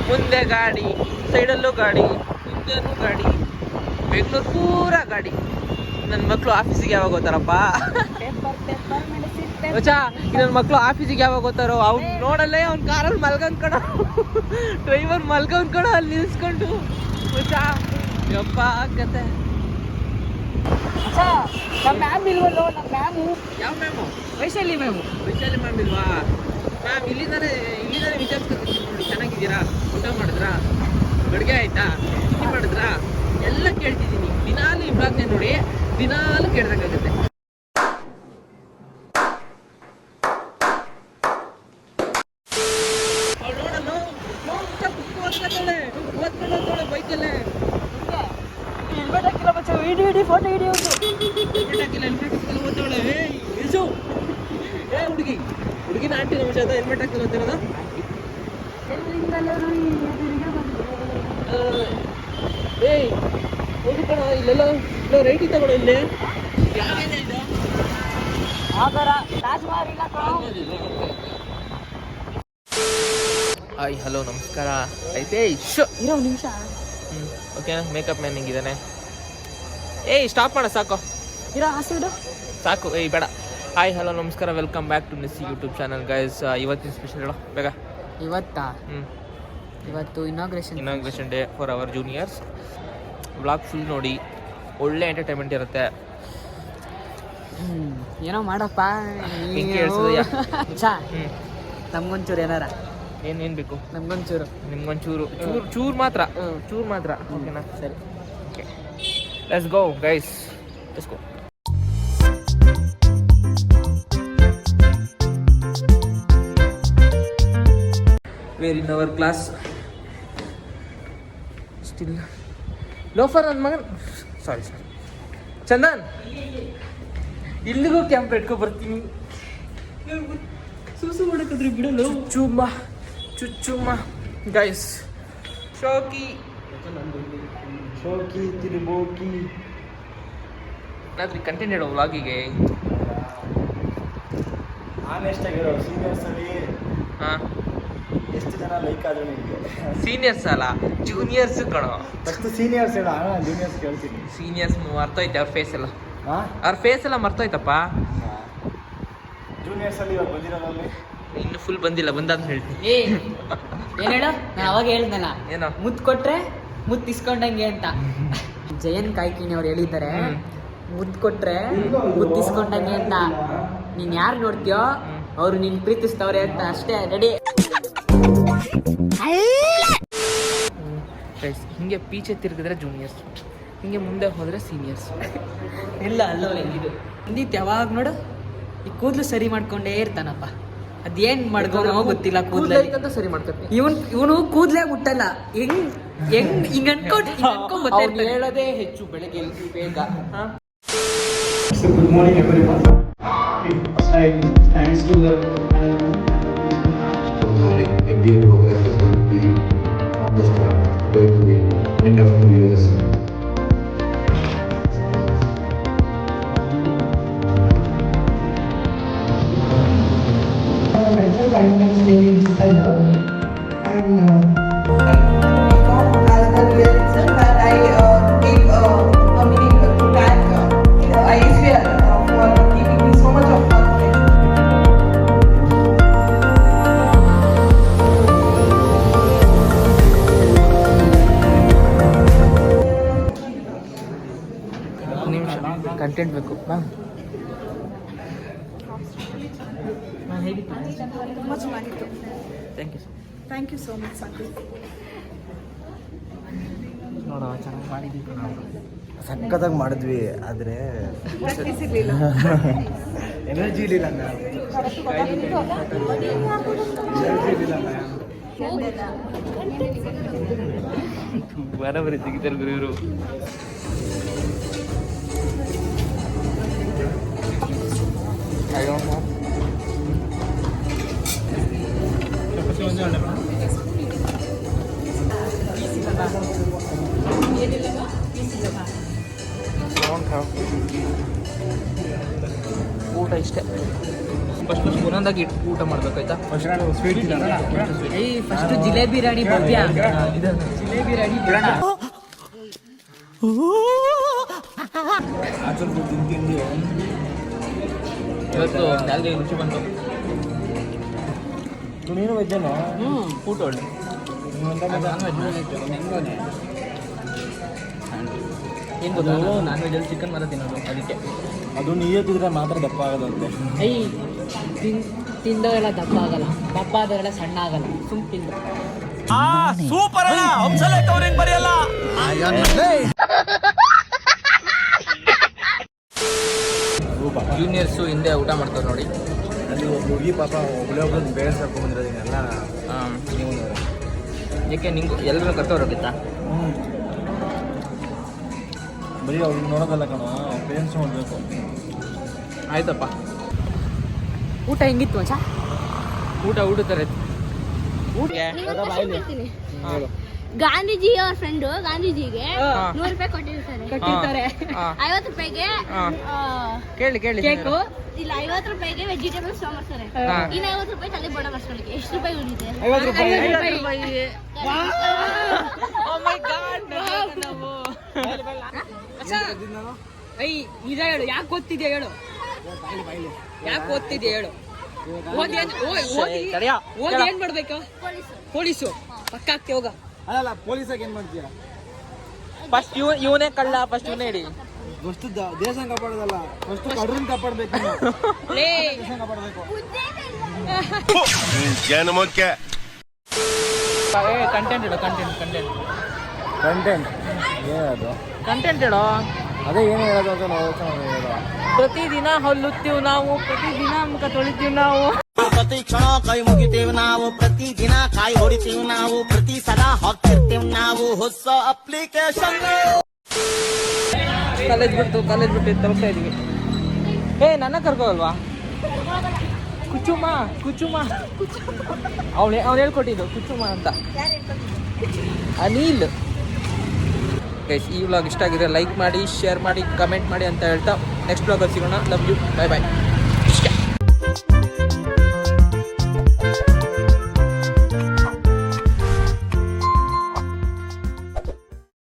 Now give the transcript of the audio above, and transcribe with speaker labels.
Speaker 1: ಮುಂದೆ ಗಾಡಿ, ಸೈಡಲ್ಲೂ ಗಾಡಿ, ಹಿಂದೆನೂ ಗಾಡಿ, ಬೆಂಗಳೂರು ಪೂರಾ ಗಾಡಿ. ನನ್ನ ಮಕ್ಕಳು ಆಫೀಸಿಗೆ ಯಾವಾಗ ಹೋಗ್ತಾರಪ್ಪ? ನನ್ನ ಮಕ್ಕಳು ಆಫೀಸಿಗೆ ಯಾವಾಗ ಹೋಗ್ತಾರೋ? ಅವ್ನು ನೋಡಲ್ಲೇ ಅವ್ನ ಕಾರಲ್ಲಿ ಮಲ್ಕೊಂಡ್ ಕಣ, ಡ್ರೈವರ್ ಮಲ್ಕೊಂಡ್ ಕಣ ಅಲ್ಲಿ ನಿಲ್ಸ್ಕೊಂಡು. ಯಪ್ಪ ಕತೆ.
Speaker 2: ನಮ್ಮ ಮ್ಯಾಮ್ ಇಲ್ವಲ್ಲೋ? ನಮ್ಮ ಮ್ಯಾಮು
Speaker 1: ಯಾವ ma'am?
Speaker 2: Vaishali ma'am.
Speaker 1: Vaishali ma'am ಇಲ್ವಾ? ಮ್ಯಾಮ್ ಇಲ್ಲಿಂದಾನೆ ವಿಚಾರಿಸ್ಕೊತೀನಿ. ಚೆನ್ನಾಗಿದ್ದೀರಾ? ಊಟ ಮಾಡಿದ್ರಾ? ಅಡುಗೆ ಆಯ್ತಾ? ಟೀ ಮಾಡಿದ್ರಾ? ಎಲ್ಲ ಕೇಳ್ತಿದ್ದೀನಿ. ದಿನಾಲು ಈ ಬ್ಲಾಗ್ನೇ ನೋಡಿ, ದಿನಾಲು ಕೇಳ್ದಂಗಾಗುತ್ತೆ. ಓದ್ಕೊಳ್ಳೋದೋಳೆ ಬೈಕಲ್ಲೇ
Speaker 2: ಹೆಲ್ಮೆಟ್ ಹಾಕಿಲ್ಲ ಬಚ್ಚ, ಹಿಡಿ ಫೋಟೋ ಹಿಡಿ.
Speaker 1: ಓದೋಳೆ ಹುಡುಗಿನ ಆಂಟಿ ನಮಿಷ ಅದ ಹೆಲ್ಮೆಟ್ ಹಾಕಿಲ್ಲ ಓದ್ತಿರೋದು. ಏಯ್ ಹೋಗಿ ಕಣ, ಇಲ್ಲೆಲ್ಲ ರೈಟ್ ತಗೊಳ್ಳೋ. ಇಲ್ಲಿ ಹಾಯ್ ಹಲೋ ನಮಸ್ಕಾರ. ಐತೆ
Speaker 2: ಇರೋ ನಿಮಿಷ.
Speaker 1: ಓಕೆನಾ? ಮೇಕಪ್ ಮ್ಯಾನ್ ಹಿಂಗಿದ್ದಾನೆ. ಏಯ್ ಸ್ಟಾಪ್ ಮಾಡ ಸಾಕು,
Speaker 2: ಇರೋ ಆಸೈಡು
Speaker 1: ಸಾಕು. ಏಯ್ ಬೇಡ. ಹಾಯ್ ಹಲೋ ನಮಸ್ಕಾರ, welcome back to Nissi YouTube channel guys. ಇವತ್ತಿನ ಸ್ಪೆಷಲ್ ಹೇಳೋ ಬೇಗ.
Speaker 2: ಇವತ್ತು
Speaker 1: inauguration day for our juniors. Vlog full ನೋಡಿ, ಒಳ್ಳೆ ಎಂಟರ್ಟೈನ್ಮೆಂಟ್ ಇರುತ್ತೆ.
Speaker 2: ಏನೋ ಮಾಡಪ್ಪ. ನಮ್ಗೊಂಚೂರು ಏನಾರ
Speaker 1: ಏನೇನು ಬೇಕು?
Speaker 2: ನಿಮ್ಗೊಂಚೂರು
Speaker 1: ಚೂರು ಮಾತ್ರ. ಓಕೆನಾ? ಸರಿ, okay, let's go guys, let's go. Where in our class still loafer ನನ್ನ ಮಗನ್. ಸಾರಿ ಚಂದನ್, ಇಲ್ಲಿಗೂ ಕ್ಯಾಂಪ್ ಇಟ್ಕೊ ಬರ್ತೀನಿ. ಸೂಸು ಮಾಡಕ್ಕಾದ್ರೆ ಬಿಡಲು. ಚುಚ್ಚುಮ್ಮ ಗೈಸ್. ಶೋಕಿ ತಿರುಬೋಕಿ ಏನಾದ್ರೂ ಕಂಟೆಂಟ್ ಹೇಳೋ ವ್ಲಾಗಿಗೆ.
Speaker 3: ಆನೆಸ್ಟಾಗಿರೋ ಸೀನಿಯರ್ಸಲ್ಲಿ
Speaker 1: ಹಾಂ,
Speaker 3: ಎಷ್ಟು ಜನ ಲೈಕ್ ಆದ್ರು ನಿಮಗೆ?
Speaker 1: ಸೀನಿಯರ್ಸ್ ಅಲ್ಲ, ಜೂನಿಯರ್ಸ್ ಕಣೋ.
Speaker 3: ಫಸ್ಟ್ ಸೀನಿಯರ್ಸ್ ಹೇಳ, ಜೂನಿಯರ್ಸ್ ಕೇಳ್ತೀನಿ.
Speaker 1: ಸೀನಿಯರ್ಸ್ ಮರ್ತೋಯ್ತೆ ಅವ್ರ ಫೇಸ್ ಎಲ್ಲ.
Speaker 3: ಹಾಂ,
Speaker 1: ಅವ್ರ ಫೇಸ್ ಎಲ್ಲ ಮರ್ತೋಯ್ತಪ್ಪ.
Speaker 3: ಜೂನಿಯರ್ಸಲ್ಲಿ ಇವಾಗ ಬಂದಿರೋದಲ್ಲಿ
Speaker 1: ಇನ್ನು ಫುಲ್ ಬಂದಿಲ್ಲ, ಬಂದಾದ ಹೇಳ್ತೀನಿ.
Speaker 2: ಏನ್ ಹೇಳು? ನಾನು ಅವಾಗ ಹೇಳ್ದಲ್ಲ,
Speaker 1: ಏನೋ
Speaker 2: ಮುತ್ತು ಕೊಟ್ರೆ ಮುತ್ತು ಇಸ್ಕೊಂಡಂಗೆ ಅಂತ. ಜಯನ್ ಕಾಯ್ಕಿಣಿ ಅವ್ರು ಹೇಳಿದ್ದಾರೆ, ಮುತ್ತು ಕೊಟ್ರೆ ಮುತ್ತು ಇಸ್ಕೊಂಡಂಗೆ ಅಂತ. ನೀನ್ ಯಾರು ನೋಡ್ತೀಯೋ ಅವ್ರು ನಿನ್ ಪ್ರೀತಿಸ್ತವ್ರೆ ಅಂತ ಅಷ್ಟೇ. ರೆಡಿ?
Speaker 1: ಹಿಂಗೆ ಪೀಚೆ ತಿರುಗಿದ್ರೆ ಜೂನಿಯರ್ಸ್, ಹಿಂಗೆ ಮುಂದೆ ಹೋದ್ರೆ ಸೀನಿಯರ್ಸ್.
Speaker 2: ಇಲ್ಲ ಅಲ್ಲೋ ಇದು ಅಂದಿತ್ತು. ಯಾವಾಗ ನೋಡು ಈ ಕೂದಲು ಸರಿ ಮಾಡ್ಕೊಂಡೇ ಇರ್ತಾನಪ್ಪ. ಅದೇನ್ ಮಾಡ್ಕೊಂಡೋ ಗೊತ್ತಿಲ್ಲ. ಕೂದಲು
Speaker 1: ಸರಿ ಮಾಡ್ಕೊತೀನಿ.
Speaker 2: ಇವನು ಕೂದಲೇ ಮುಟ್ಟಲ್ಲ. ಹಿಂಗ್ ಅನ್ಕೊಂಡ್
Speaker 1: ಹೇಳೋದೇ ಹೆಚ್ಚು ಬೆಳಗ್ಗೆ ಬೇಗ.
Speaker 3: Good morning everyone. Thanks to the end of 2 years.
Speaker 4: My name is Hello, and I gave a meeting to thank ISVR for giving me so much of confidence.
Speaker 1: Content ಬೇಕು ಮ್ಯಾಮ್.
Speaker 5: ತುಂಬ ಚೆನ್ನಾಗಿತ್ತು.
Speaker 1: Thank you
Speaker 5: so much Sandeep.
Speaker 1: ನೋಡೋ ಚೆನ್ನಾಗಿ ಮಾಡಿದ್ದೀವಿ ನಾವು.
Speaker 3: ಸಖತ್ತಾಗಿ ಮಾಡಿದ್ವಿ, ಆದರೆ ಎನರ್ಜಿ ಇರಲಿಲ್ಲ
Speaker 1: ಬರೋಬರಿ ತೆಗಿತಾರೆ ಗುರು ಇವರು. ಊಟ ಇಷ್ಟೇ. ಫಸ್ಟ್ ಒಂದೊಂದಾಗಿ ಊಟ ಮಾಡ್ಬೇಕಾಯ್ತಾ?
Speaker 3: ಸ್ವೀಟ್
Speaker 2: ಫಸ್ಟ್ ಜಿಲೇಬಿ ರಾಣಿ ಭವ್ಯ. ಜಿಲೇಬಿ ರಾಣಿ ಭವ್ಯ.
Speaker 3: ತಿಂದು
Speaker 1: ಇವತ್ತು ಸ್ಯಾಲ್ರಿ ರುಚಿ ಬಂತು.
Speaker 3: ನೀನು ವೆಜ್ಜೇನೋ?
Speaker 1: ಊಟ ಒಳ್ಳೆ ಏನು ಗೊತ್ತಾ, ನಾನ್ ವೆಜ್ಜಲ್ಲಿ ಚಿಕನ್ ಮಾತ್ರ ತಿನ್ನೋದು, ಅದಕ್ಕೆ.
Speaker 3: ಅದು ನೀಯತ್ತಿದ್ರೆ ಮಾತ್ರ ದಪ್ಪ ಆಗೋದಂತೆ.
Speaker 2: ತಿಂದವೆಲ್ಲ ದಪ್ಪ ಆಗಲ್ಲ, ದಪ್ಪ ಆದವೆಲ್ಲ ಸಣ್ಣ ಆಗಲ್ಲ. ಸುಮ್ ತಿಂದು
Speaker 1: ಜೂನಿಯರ್ಸು ಹಿಂದೆ ಊಟ ಮಾಡ್ತಾರೆ ನೋಡಿ.
Speaker 3: ಅಲ್ಲಿ ಒಬ್ಬ ಹುಡುಗಿ ಪಾಪ ಒಬ್ಬೊಬ್ರು ಬೇರೆ ಕರ್ಕೊಂಡ್ ಬಂದಿರೋದನ್ನೆಲ್ಲ ನೀವು
Speaker 1: ಏಕೆ ನಿಂಗೆ ಎಲ್ಲರೂ ಕರ್ತವ್ರಾಗಿತ್ತಾ?
Speaker 3: ಬರೀ ಅವ್ರನ್ನ ನೋಡೋದಲ್ಲ ಕಣ, ಪೇರೆಂಟ್ಸ್ ನೋಡಬೇಕು.
Speaker 1: ಆಯ್ತಪ್ಪ.
Speaker 2: ಊಟ ಹೆಂಗಿತ್ತು ಮಚ್ಚ?
Speaker 1: ಊಟ ಥರ
Speaker 5: ಗಾಂಧೀಜಿ ಅವ್ರ ಫ್ರೆಂಡು ಗಾಂಧೀಜಿಗೆ 100 ರೂಪಾಯಿ ಕೊಟ್ಟಿರ್ತಾರೆ. 50 ರೂಪಾಯಿಗೆ
Speaker 1: ಕೇಳಿ
Speaker 2: ಕೇಕು,
Speaker 5: ಇಲ್ಲ 50 ರೂಪಾಯಿಗೆ ವೆಜಿಟೇಬಲ್ಸ್ ಮಾಡ್ತಾರೆ. ಇನ್ನು 50 ರೂಪಾಯಿ ತಲೆ ಬೋಡ ಮಾಡ್ಕೊಳ್ಳಿಕ್ಕೆ ಎಷ್ಟು ರೂಪಾಯಿ ಉಳಿದೆ?
Speaker 2: 50 ರೂಪಾಯಿ. ನಿಜ ಹೇಳು, ಯಾಕೆ ಓದ್ತಿದ್ಯಾ ಹೇಳು? ಯಾಕೆ ಓದ್ತಿದ್ಯಾ ಹೇಳು? ಓದಿ ಏನ್ ಮಾಡ್ಬೇಕು? ಪೊಲೀಸು ಪಕ್ಕ ಆಗ್ತಿ ಹೋಗ.
Speaker 3: ಅಲ್ಲ ಪೊಲೀಸಾಗಿ ಏನ್ ಮಾಡ್ತೀಯ?
Speaker 1: ಫಸ್ಟ್ ಇವನೇ ಕಳ್ಳ, ಫಸ್ಟ್ ಇವನೇ ಇಡಿ.
Speaker 3: ಫಸ್ಟ್ ದೇಶ ಕಾಪಾಡೋದಲ್ಲ, ಫಸ್ಟ್ ಕಡ್ರನ್ ಕಾಪಾಡ್ಬೇಕು. ದೇಶ ಕಾಪಾಡಬೇಕು.
Speaker 1: ಕಂಟೆಂಟ್ ಇಡೋ, ಕಂಟೆಂಟ್
Speaker 3: ಕಂಟೆಂಟ್ ಏನದು?
Speaker 1: ಕಂಟೆಂಟ್ ಇಡೋ.
Speaker 3: ಅದೇ ಏನು ಹೇಳೋದು ಅಂತ ನಾವು ಯೋಚನೆ ಮಾಡೋದು.
Speaker 1: ಪ್ರತಿದಿನ ಹಲ್ಲುತ್ತೀವಿ ನಾವು, ಪ್ರತಿದಿನ ಮುಖ ತೊಳಿತೀವಿ ನಾವು,
Speaker 6: ಪ್ರತಿ ಕ್ಷಣ ಕೈ ಮುಗಿತೇವೆ ನಾವು, ಪ್ರತಿದಿನ ಕಾಯಿ ಹೊಡಿತೀವಿ ನಾವು, ಪ್ರತಿ ಸಲ ಹಾಕ್ತಿರ್ತೇವೆ ನಾವು ಹೊಸ ಅಪ್ಲಿಕೇಶನ್.
Speaker 1: ಕಾಲೇಜ್ ಬಿಟ್ಟು ತಲುಪ್ತಾ ಇದೀವಿ. ನನ್ನ ಕರ್ಕೋಲ್ವಾ? ಕುಚುಮ ಅವ್ನು ಹೇಳ್ಕೊಟ್ಟಿದ್ದು ಕುಚುಮ ಅಂತ. ಅನಿಲ್. ಗೈಸ್, ಈ ವ್ಲಾಗ್ ಇಷ್ಟ ಆಗಿದೆ ಲೈಕ್ ಮಾಡಿ, ಶೇರ್ ಮಾಡಿ, ಕಮೆಂಟ್ ಮಾಡಿ ಅಂತ ಹೇಳ್ತಾ ನೆಕ್ಸ್ಟ್ ವ್ಲಾಗಲ್ಲಿ ಸಿಗೋಣ. Love you, bye bye.